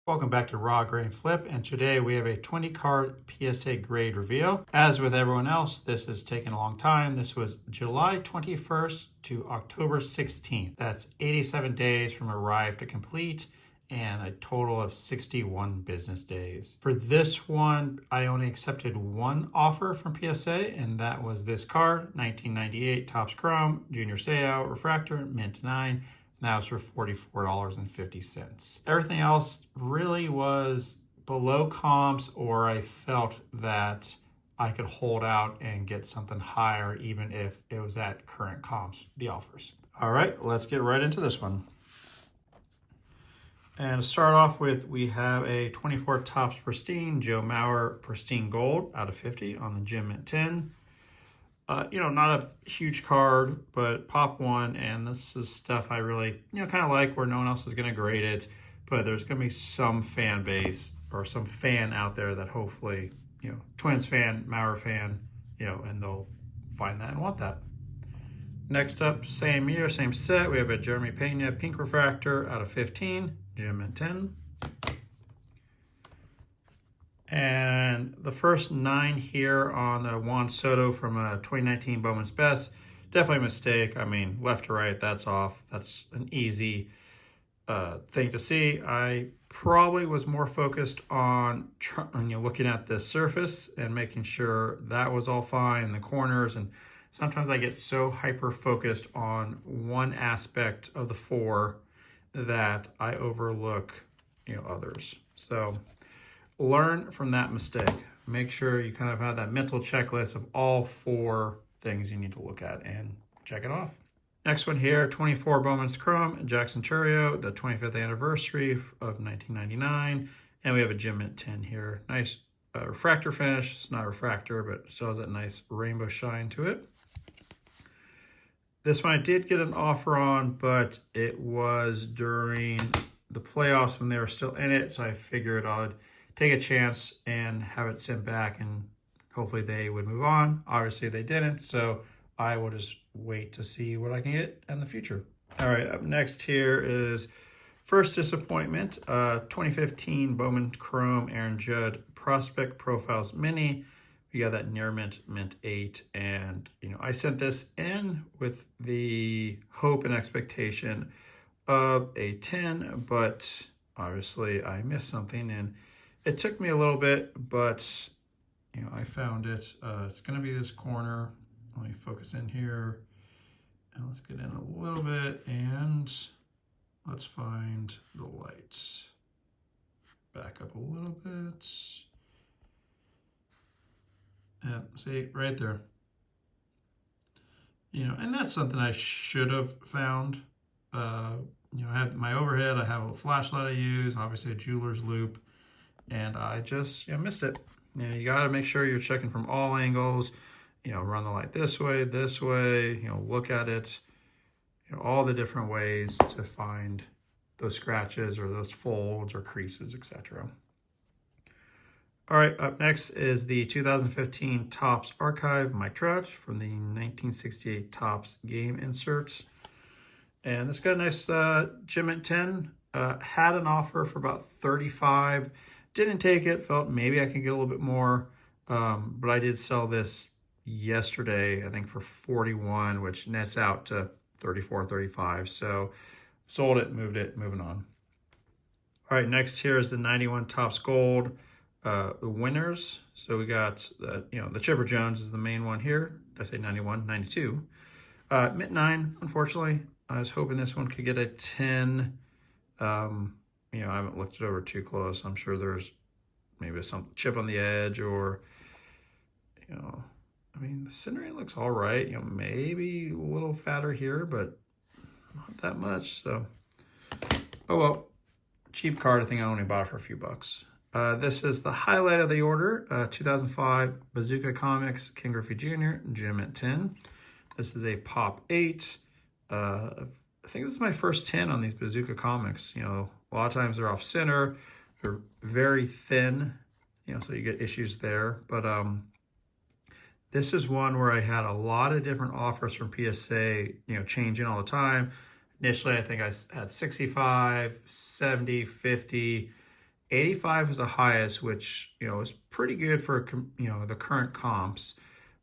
Welcome back to Raw Grain Flip, and today we have a 20 card PSA grade reveal. As with everyone else, this has taken a long time. This was July 21st to October 16th. That's 87 days from arrive to complete and a total of 61 business days. For this one, I only accepted one offer from PSA, and that was this card, 1998 Topps Chrome, Junior Seau, Refractor, Mint 9. That was for $44.50. Everything else really was below comps, or I felt that I could hold out and get something higher even if it was at current comps, the offers. All right, let's get right into this one. And to start off with, we have a 24 Topps Pristine Joe Mauer Pristine Gold out of 50 on the Gem Mint 10. Not a huge card, but pop one, and this is stuff I really, kind of like, where no one else is going to grade it, but there's going to be some fan base or some fan out there that hopefully, Twins fan, Mauer fan, and they'll find that and want that. Next up, same year, same set, we have a Jeremy Pena Pink Refractor out of 15, Gem Mint 10. And the first 9 here on the Juan Soto from 2019 Bowman's Best, definitely a mistake. I mean, left to right, that's off. That's an easy thing to see. I probably was more focused on looking at the surface and making sure that was all fine in the corners. And sometimes I get so hyper-focused on one aspect of the 4 that I overlook, others. So learn from that mistake. Make sure you kind of have that mental checklist of all 4 things you need to look at and check it off. Next one here, 24 Bowman's Chrome, Jackson Chourio, the 25th anniversary of 1999. And we have a Gem Mint 10 here. Nice refractor finish. It's not refractor, but it still has that nice rainbow shine to it. This one I did get an offer on, but it was during the playoffs when they were still in it. So I figured I'd take a chance and have it sent back, and hopefully they would move on. Obviously they didn't, so I will just wait to see what I can get in the future. All right, up next here is first disappointment, 2015 Bowman Chrome Aaron Judd Prospect Profiles Mini. We got that near mint 8, and I sent this in with the hope and expectation of a 10, but obviously I missed something, and it took me a little bit, but I found it. It's going to be this corner. Let me focus in here, and let's get in a little bit, and let's find the lights. Back up a little bit. Yeah, see, right there. And that's something I should have found. I have my overhead, I have a flashlight I use, obviously a jeweler's loop, and I just missed it. You got to make sure you're checking from all angles. Run the light this way, look at it, all the different ways to find those scratches or those folds or creases, etc. All right, up next is the 2015 Topps Archive Mike Trout from the 1968 Topps Game Inserts. And this got a nice Gem Mint 10. Had an offer for about 35. Didn't take it. Felt maybe I could get a little bit more. But I did sell this yesterday, I think for 41, which nets out to 34, 35. So sold it, moving on. All right, next here is the 91 Topps Gold. The winners. So we got the Chipper Jones is the main one here. Did I say 91? 92. Mint 9, unfortunately. I was hoping this one could get a 10. I haven't looked it over too close. I'm sure there's maybe some chip on the edge, or the centering looks all right. Maybe a little fatter here, but not that much. So, oh well. Cheap card. I think I only bought it for a few bucks. This is the highlight of the order, 2005 Bazooka Comics Ken Griffey Jr. Gem Mint 10. This is a Pop 8. I think this is my first 10 on these Bazooka Comics. A lot of times they're off center. They're very thin, so you get issues there. But this is one where I had a lot of different offers from PSA, changing all the time. Initially, I think I had 65, 70, 50, 85 is the highest, which, is pretty good for, the current comps.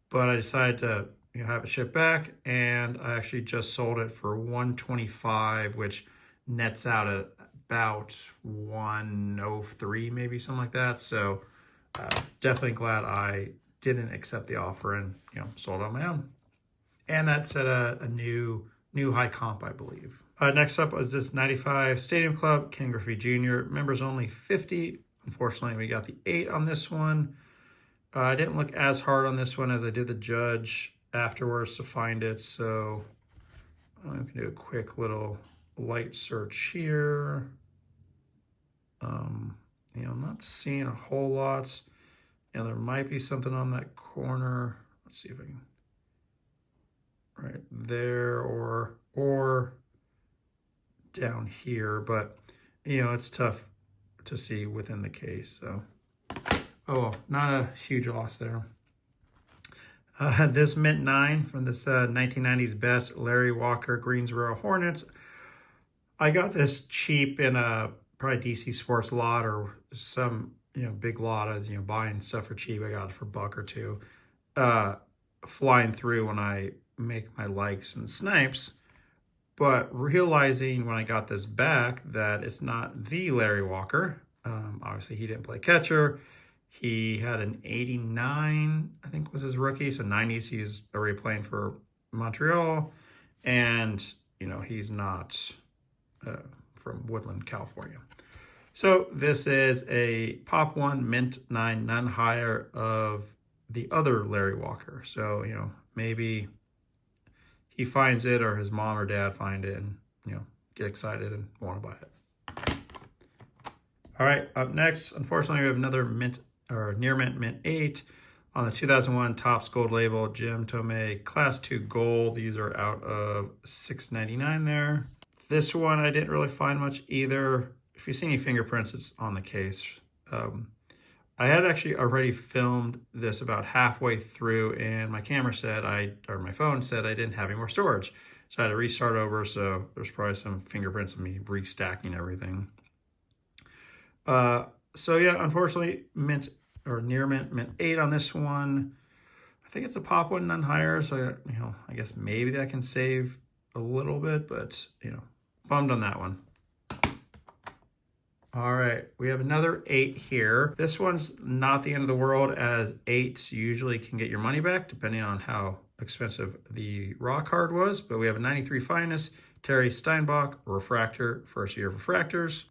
But I decided to, have it shipped back, and I actually just sold it for 125, which nets out at about 103, maybe something like that. So definitely glad I didn't accept the offer and, sold on my own. And that's at a new high comp, I believe. Next up was this 95 Stadium Club, Ken Griffey Jr. Members only 50. Unfortunately, we got the 8 on this one. I didn't look as hard on this one as I did the Judge afterwards to find it. So I'm going to do a quick little light search here. I'm not seeing a whole lot. There might be something on that corner. Let's see if I can, right there, or down here, but it's tough to see within the case. So, oh well, not a huge loss there. This Mint 9 from this 1990s best Larry Walker Greensboro Hornets. I got this cheap in a probably DC Sports lot or some big lot as buying stuff for cheap. I got it for $1 or $2. Flying through when I make my likes and snipes, but realizing when I got this back that it's not the Larry Walker. Obviously he didn't play catcher. He had an 89, I think was his rookie. So 90s, he's already playing for Montreal. And, he's not from Woodland, California. So this is a Pop 1 Mint 9, none higher of the other Larry Walker. So, maybe he finds it or his mom or dad find it and, get excited and want to buy it. All right, up next, unfortunately, we have another mint or near mint 8 on the 2001 Topps Gold Label Jim Thome Class 2 Gold. These are out of $6.99 there. This one I didn't really find much either. If you see any fingerprints, it's on the case. I had actually already filmed this about halfway through, and my camera said my phone said I didn't have any more storage. So I had to restart over, so there's probably some fingerprints of me restacking everything. So yeah, unfortunately, mint or near mint 8 on this one. I think it's a Pop 1, none higher. So, I guess maybe that can save a little bit, but, bummed on that one. All right, we have another 8 here. This one's not the end of the world, as 8s usually can get your money back depending on how expensive the raw card was. But we have a 93 Finest Terry Steinbach Refractor, first year of refractors.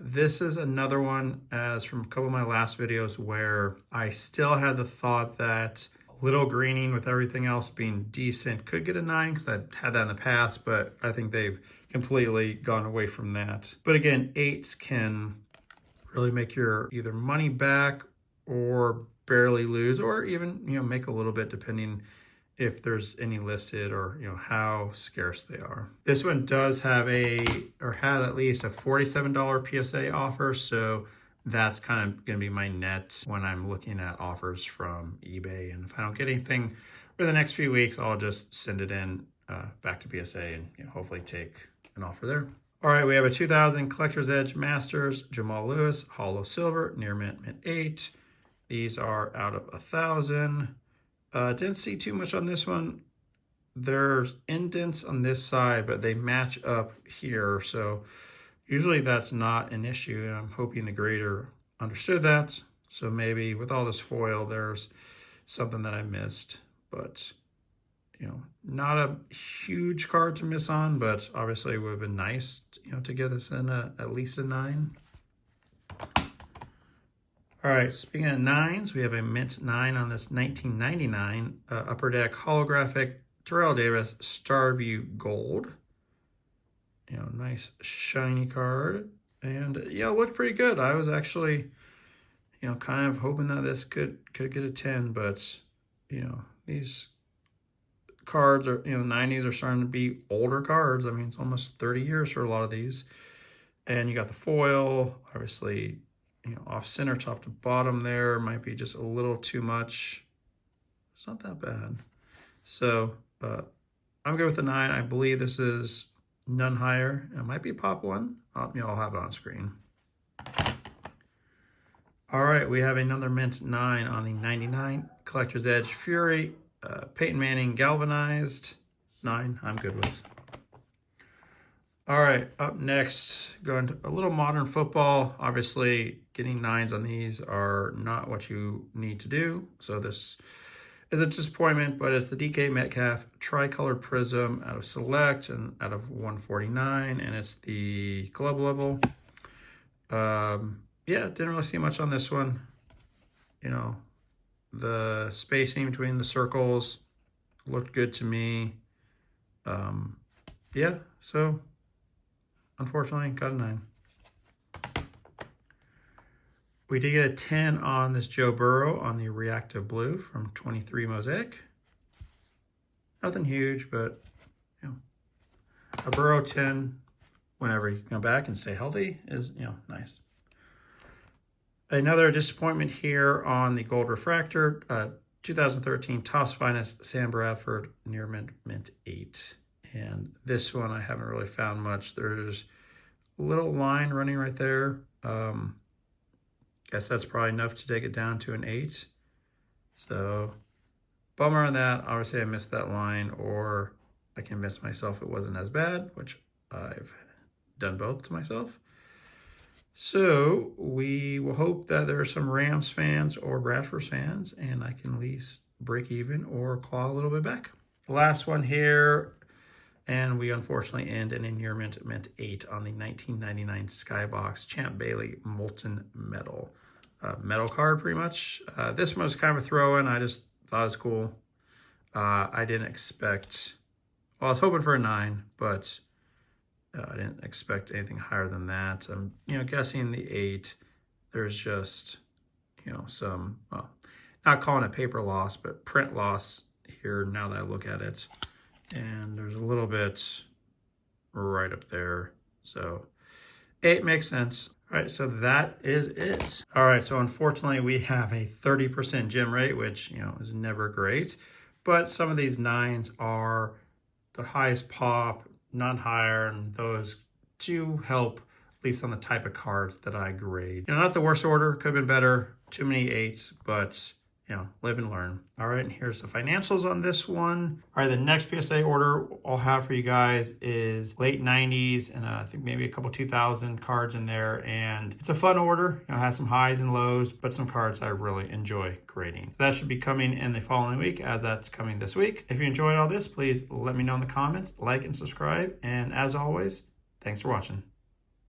This is another one, as from a couple of my last videos, where I still had the thought that a little greening with everything else being decent could get a 9, because I've had that in the past, but I think they've completely gone away from that. But again, 8s can really make your either money back or barely lose, or even, make a little bit depending if there's any listed or, how scarce they are. This one does have had at least a $47 PSA offer. So that's kind of going to be my net when I'm looking at offers from eBay. And if I don't get anything for the next few weeks, I'll just send it in back to PSA and hopefully take an offer there. All right, we have a 2000 Collector's Edge Masters Jamal Lewis Hollow Silver near mint 8. These are out of 1,000. Didn't see too much on this one. There's indents on this side, but they match up here. So usually that's not an issue, and I'm hoping the grader understood that. So maybe with all this foil, there's something that I missed. But, not a huge card to miss on, but obviously it would have been nice, to get this in at least a 9. All right, speaking of 9s, we have a mint 9 on this 1999 Upper Deck holographic Terrell Davis Starview Gold. Nice shiny card, and looked pretty good. I was actually, kind of hoping that this could get a 10, but these cards are, 90s are starting to be older cards. I mean, it's almost 30 years for a lot of these, and you got the foil, obviously. Off center, top to bottom there might be just a little too much. It's not that bad. So I'm good with the 9. I believe this is none higher. It might be Pop 1. I'll have it on screen. All right, we have another mint 9 on the 99 Collector's Edge Fury. Peyton Manning galvanized 9. I'm good with. All right, up next, going to a little modern football. Obviously, getting 9s on these are not what you need to do. So this is a disappointment, but it's the DK Metcalf Tricolor Prism out of Select and out of 149, and it's the club level. Yeah, didn't really see much on this one. You know, the spacing between the circles looked good to me. Yeah, so unfortunately got a 9. We did get a 10 on this Joe Burrow on the Reactive Blue from 23 Mosaic. Nothing huge, but you know, a Burrow 10 whenever you come back and stay healthy is, you know, nice. Another disappointment here on the Gold Refractor, 2013 Topps Finest Sam Bradford near mint 8. And this one I haven't really found much. There's a little line running right there. Guess that's probably enough to take it down to an 8. So bummer on that. Obviously I missed that line, or I convinced myself it wasn't as bad, which I've done both to myself. So we will hope that there are some Rams fans or Bradford fans, and I can at least break even or claw a little bit back. The last one here, and we unfortunately end in a near mint 8 on the 1999 Skybox Champ Bailey Molten Metal. Metal card, pretty much. This one was kind of a throw-in. I just thought it was cool. I didn't expect... Well, I was hoping for a 9, but... I didn't expect anything higher than that. I'm, guessing the 8. There's just, some, well, not calling it paper loss, but print loss here now that I look at it. And there's a little bit right up there. So 8 makes sense. All right, so that is it. All right, so unfortunately we have a 30% gem rate, which, is never great. But some of these 9s are the highest pop, not higher, and those do help, at least on the type of cards that I grade. Not the worst order, could have been better, too many 8s, but live and learn. All right, and here's the financials on this one. All right, the next PSA order I'll have for you guys is late 90s, and I think maybe a couple 2000 cards in there, and it's a fun order. It has some highs and lows, but some cards I really enjoy grading. So that should be coming in the following week, as that's coming this week. If you enjoyed all this, please let me know in the comments, like and subscribe, and as always, thanks for watching.